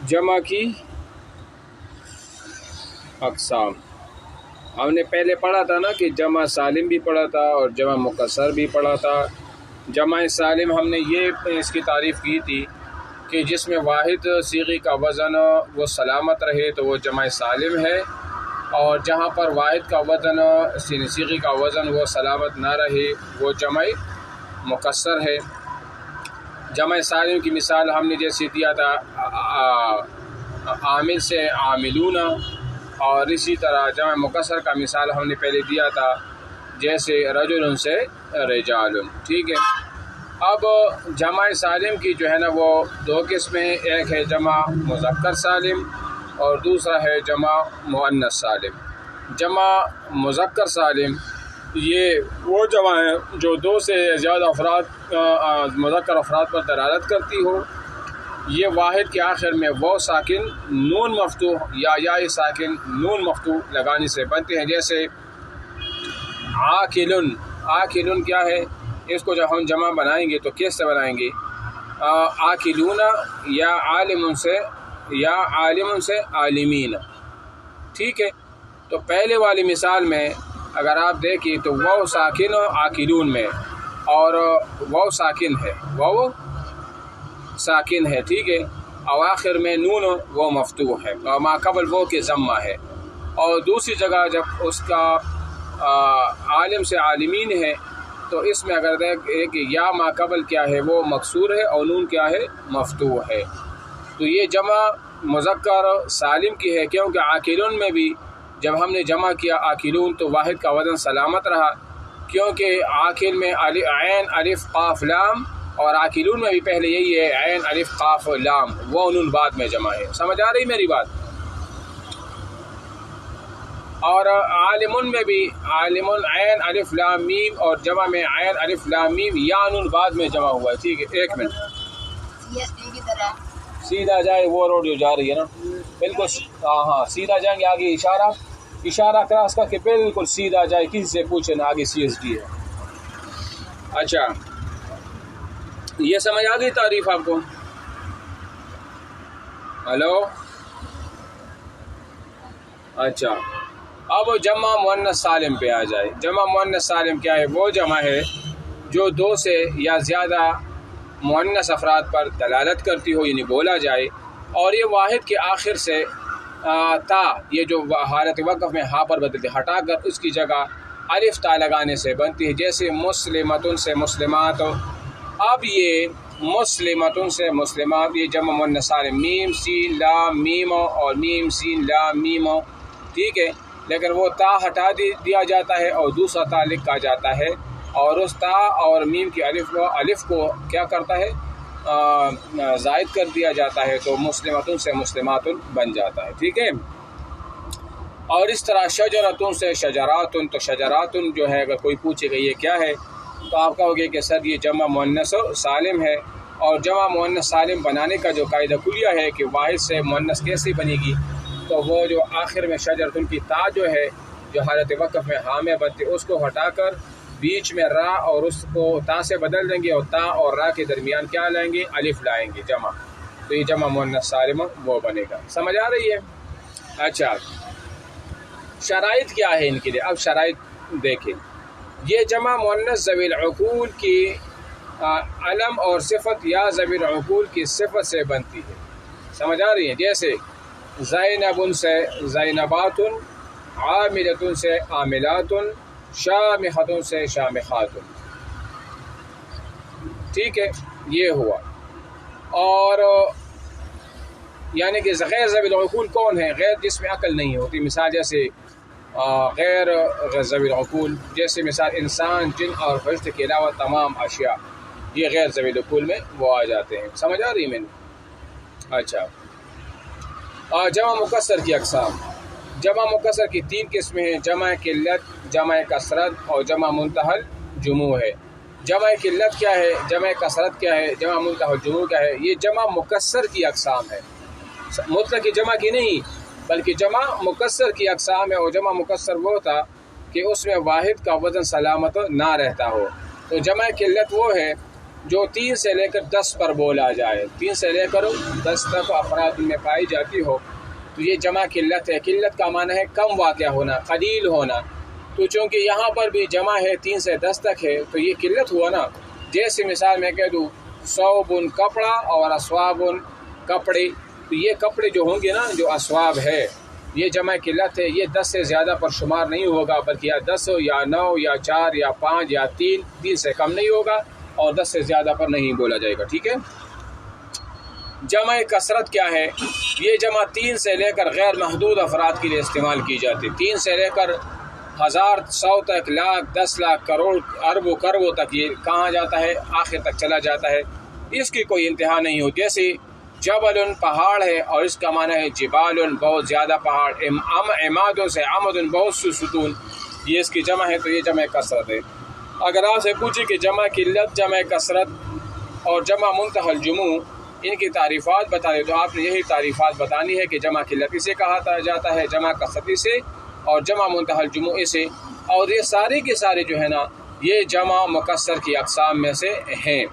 جمع کی اقسام ہم نے پہلے پڑھا تھا نا کہ جمع سالم بھی پڑھا تھا اور جمع مکسر بھی پڑھا تھا۔ جمع سالم ہم نے یہ اس کی تعریف کی تھی کہ جس میں واحد صیغے کا وزن وہ سلامت رہے تو وہ جمع سالم ہے، اور جہاں پر واحد کا وزن صیغے کا وزن وہ سلامت نہ رہے وہ جمع مکسر ہے۔ جمع سالم کی مثال ہم نے جیسے دیا تھا عامل سے عاملون، اور اسی طرح جمع مکسر کا مثال ہم نے پہلے دیا تھا جیسے رجل سے رجال، ٹھیک ہے۔ اب جمع سالم کی جو ہے نا وہ دو قسمیں، ایک ہے جمع مذکر سالم اور دوسرا ہے جمع مؤنث سالم۔ جمع مذکر سالم یہ وہ جمع ہے جو دو سے زیادہ افراد مذکر افراد پر دلالت کرتی ہو۔ یہ واحد کے آخر میں وہ ساکن نون مفتوح یا ساکن نون مفتوح لگانے سے بنتے ہیں، جیسے عاقلن۔ عاقلن کیا ہے؟ اس کو جب ہم جمع بنائیں گے تو کیسے بنائیں گے؟ عاقلون یا عالم سے عالمین، ٹھیک ہے۔ تو پہلے والی مثال میں اگر آپ دیکھیں تو واو ساکن عاقلون میں، اور واو ساکن ہے، واو ساکن ہے، ٹھیک ہے، اور آخر میں نون وہ مفتوح ہے اور ما قبل وہ کے ضمہ ہے۔ اور دوسری جگہ جب اس کا عالم سے عالمین ہے تو اس میں اگر دیکھیں کہ یا ما قبل کیا ہے وہ مکسور ہے اور نون کیا ہے مفتوح ہے، تو یہ جمع مذکر سالم کی ہے، کیونکہ عاقلون میں بھی جب ہم نے جمع کیا عاقلون تو واحد کا وزن سلامت رہا، کیونکہ عاقل میں عین الف قاف لام، اور عاقلون میں بھی پہلے یہی ہے عین الف قاف لام، وہ نون بعد میں جمع ہے۔ سمجھ آ رہی میری بات؟ اور عالمن میں بھی عالمن عین الف لام میم، اور جمع میں عین الف لام میم یا نون بعد میں جمع ہوا ہے، ٹھیک ہے۔ ایک منٹ سیدھا جائے، وہ روڈ جو جا رہی ہے نا بالکل، ہاں سیدھا جائیں گے، آگے اشارہ کراس کر کے بالکل سیدھا جائے، کسی سے پوچھے نا، آگے سی ایس ڈی ہے۔ اچھا یہ سمجھ آ گئی تعریف آپ کو؟ ہلو، اچھا اب جمع مؤنث سالم پہ آ جائے۔ جمع مؤنث سالم کیا ہے؟ وہ جمع ہے جو دو سے یا زیادہ مؤنث افراد پر دلالت کرتی ہو، یعنی بولا جائے، اور یہ واحد کے آخر سے تا، یہ جو حالت وقف میں ہا پر بدلتے ہٹا کر اس کی جگہ الف تا لگانے سے بنتی ہے، جیسے مسلمتن سے مسلمات۔ اب یہ مسلمتن سے مسلمات یہ جمع مؤنث سالم، میم سین لام میم اور میم سین لام میم، ٹھیک ہے، لیکن وہ تا ہٹا دیا جاتا ہے اور دوسرا تا لکھا جاتا ہے، اور اس تا اور میم کی الف کو کیا کرتا ہے زائد کر دیا جاتا ہے، تو مسلمتن سے مسلماتن بن جاتا ہے، ٹھیک ہے۔ اور اس طرح شجرتن سے شجراتن، تو شجراتن جو ہے اگر کوئی پوچھے گا یہ کیا ہے تو آپ کہو گے کہ سر یہ جمع مؤنث سالم ہے، اور جمع مؤنث سالم بنانے کا جو قاعدہ کلیہ ہے کہ واحد سے مؤنث کیسے بنے گی، تو وہ جو آخر میں شجرتن کی تا جو ہے جو حالت وقف میں ہاں میں بنتی اس کو ہٹا کر بیچ میں را اور اس کو تا سے بدل دیں گے، اور تا اور را کے درمیان کیا لائیں گے؟ الف لائیں گے جمع، تو یہ جمع مؤنث سالم وہ بنے گا۔ سمجھ آ رہی ہے؟ اچھا شرائط کیا ہے ان کے لیے؟ اب شرائط دیکھیں، یہ جمع مؤنث ذوی العقول کی علم اور صفت یا ذوی العقول کی صفت سے بنتی ہے، سمجھ آ رہی ہے؟ جیسے زینب سے زینباتن، عاملۃ سے عاملاتن، شامخۃ سے شامخاتن، ٹھیک ہے، یہ ہوا۔ اور یعنی کہ غیر ذوی العقول کون ہے؟ غیر جس میں عقل نہیں ہوتی، مثال جیسے غیر ذوی العقول، جیسے مثال انسان، جن اور فرشتے کے علاوہ تمام اشیاء، یہ غیر ذوی العقول میں وہ آ جاتے ہیں۔ سمجھ آ رہی ہے میں نے؟ اچھا جمع مکسر کی اقسام۔ جمع مکسر کی تین قسمیں ہیں، جمع قلت، جمع کثرت اور جمع منتہی الجموع ہے۔ جمع قلت کیا ہے؟ جمع کثرت کیا ہے؟ جمع منتہی الجموع کیا ہے؟ یہ جمع مکسر کی اقسام ہے، مطلق کی جمع کی نہیں بلکہ جمع مکسر کی اقسام ہے، اور جمع مکسر وہ تھا کہ اس میں واحد کا وزن سلامت نہ رہتا ہو۔ تو جمع قلت وہ ہے جو 3 سے لے کر 10 پر بولا جائے، 3 سے لے کر 10 تک افراد میں پائی جاتی ہو تو یہ جمع قلت ہے۔ قلت کا معنی ہے کم واقع ہونا، قلیل ہونا۔ تو چونکہ یہاں پر بھی جمع ہے 3 سے 10 تک ہے تو یہ قلت ہوا نا۔ جیسے مثال میں کہہ دوں ثوبن کپڑا اور اسوابن کپڑے، تو یہ کپڑے جو ہوں گے نا، جو اسواب ہے یہ جمع قلت ہے، یہ 10 سے زیادہ پر شمار نہیں ہوگا، بلکہ یا 10 یا 9 یا 4 یا 5 یا 3 سے کم نہیں ہوگا اور 10 سے زیادہ پر نہیں بولا جائے گا، ٹھیک ہے۔ جمع کثرت کیا ہے؟ یہ جمع 3 سے لے کر غیر محدود افراد کے لیے استعمال کی جاتی ہے، 3 سے لے کر 1000 100 تک، لاکھ 10 لاکھ کروڑ ارب و کربوں تک یہ کہاں جاتا ہے؟ آخر تک چلا جاتا ہے، اس کی کوئی انتہا نہیں ہوتی۔ جیسے جبل پہاڑ ہے اور اس کا معنی ہے جبال بہت زیادہ پہاڑ، عماد سے عمد بہت سے ستون، یہ اس کی جمع ہے تو یہ جمع کثرت ہے۔ اگر آپ سے پوچھے کہ جمع قلت، جمع کثرت اور جمع منتہی الجموع ان کی تعریفات بتا دیں تو آپ نے یہی تعریفات بتانی ہے کہ جمع قلت اسے کہا جاتا ہے، جمع کثرت اسے، اور جمع منتہی الجموع اسے، اور یہ سارے کے سارے جو ہے نا یہ جمع مکسر کی اقسام میں سے ہیں۔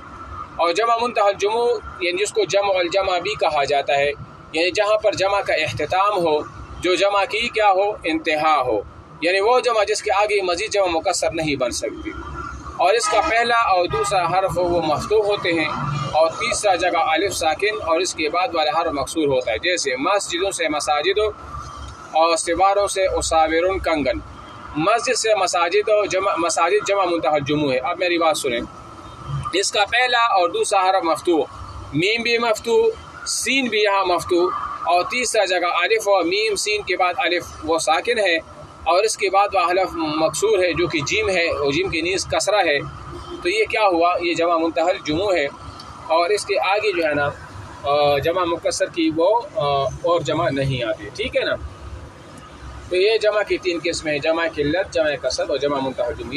اور جمع منتہی الجموع یعنی جس کو جمع الجمع بھی کہا جاتا ہے، یعنی جہاں پر جمع کا اختتام ہو، جو جمع کی کیا ہو؟ انتہا ہو، یعنی وہ جمع جس کے آگے مزید جمع مکسر نہیں بن سکتی، اور اس کا پہلا اور دوسرا حرف وہ مفتوح ہوتے ہیں اور تیسرا جگہ الف ساکن اور اس کے بعد والا حرف مکسور ہوتا ہے۔ جیسے مسجدوں سے مساجد اور سواروں سے اساورن کنگن، مسجد سے مساجد اور مساجد جمع منتہی الجموع ہے۔ اب میری بات سنیں، اس کا پہلا اور دوسرا حرف مفتوح، میم بھی مفتوح، سین بھی یہاں مفتوح، اور تیسرا جگہ الف اور میم سین کے بعد الف وہ ساکن ہے، اور اس کے بعد وہ حرف مکسور ہے جو کہ جیم ہے، اور جیم کی نیز کسرہ ہے، تو یہ کیا ہوا؟ یہ جمع منتہی الجموع ہے، اور اس کے آگے جو ہے نا جمع مکسر کی وہ اور جمع نہیں آتی، ٹھیک ہے نا۔ تو یہ جمع کی 3 قسمیں ہیں، جمع قلت، جمع کثرت اور جمع منتہی الجموع۔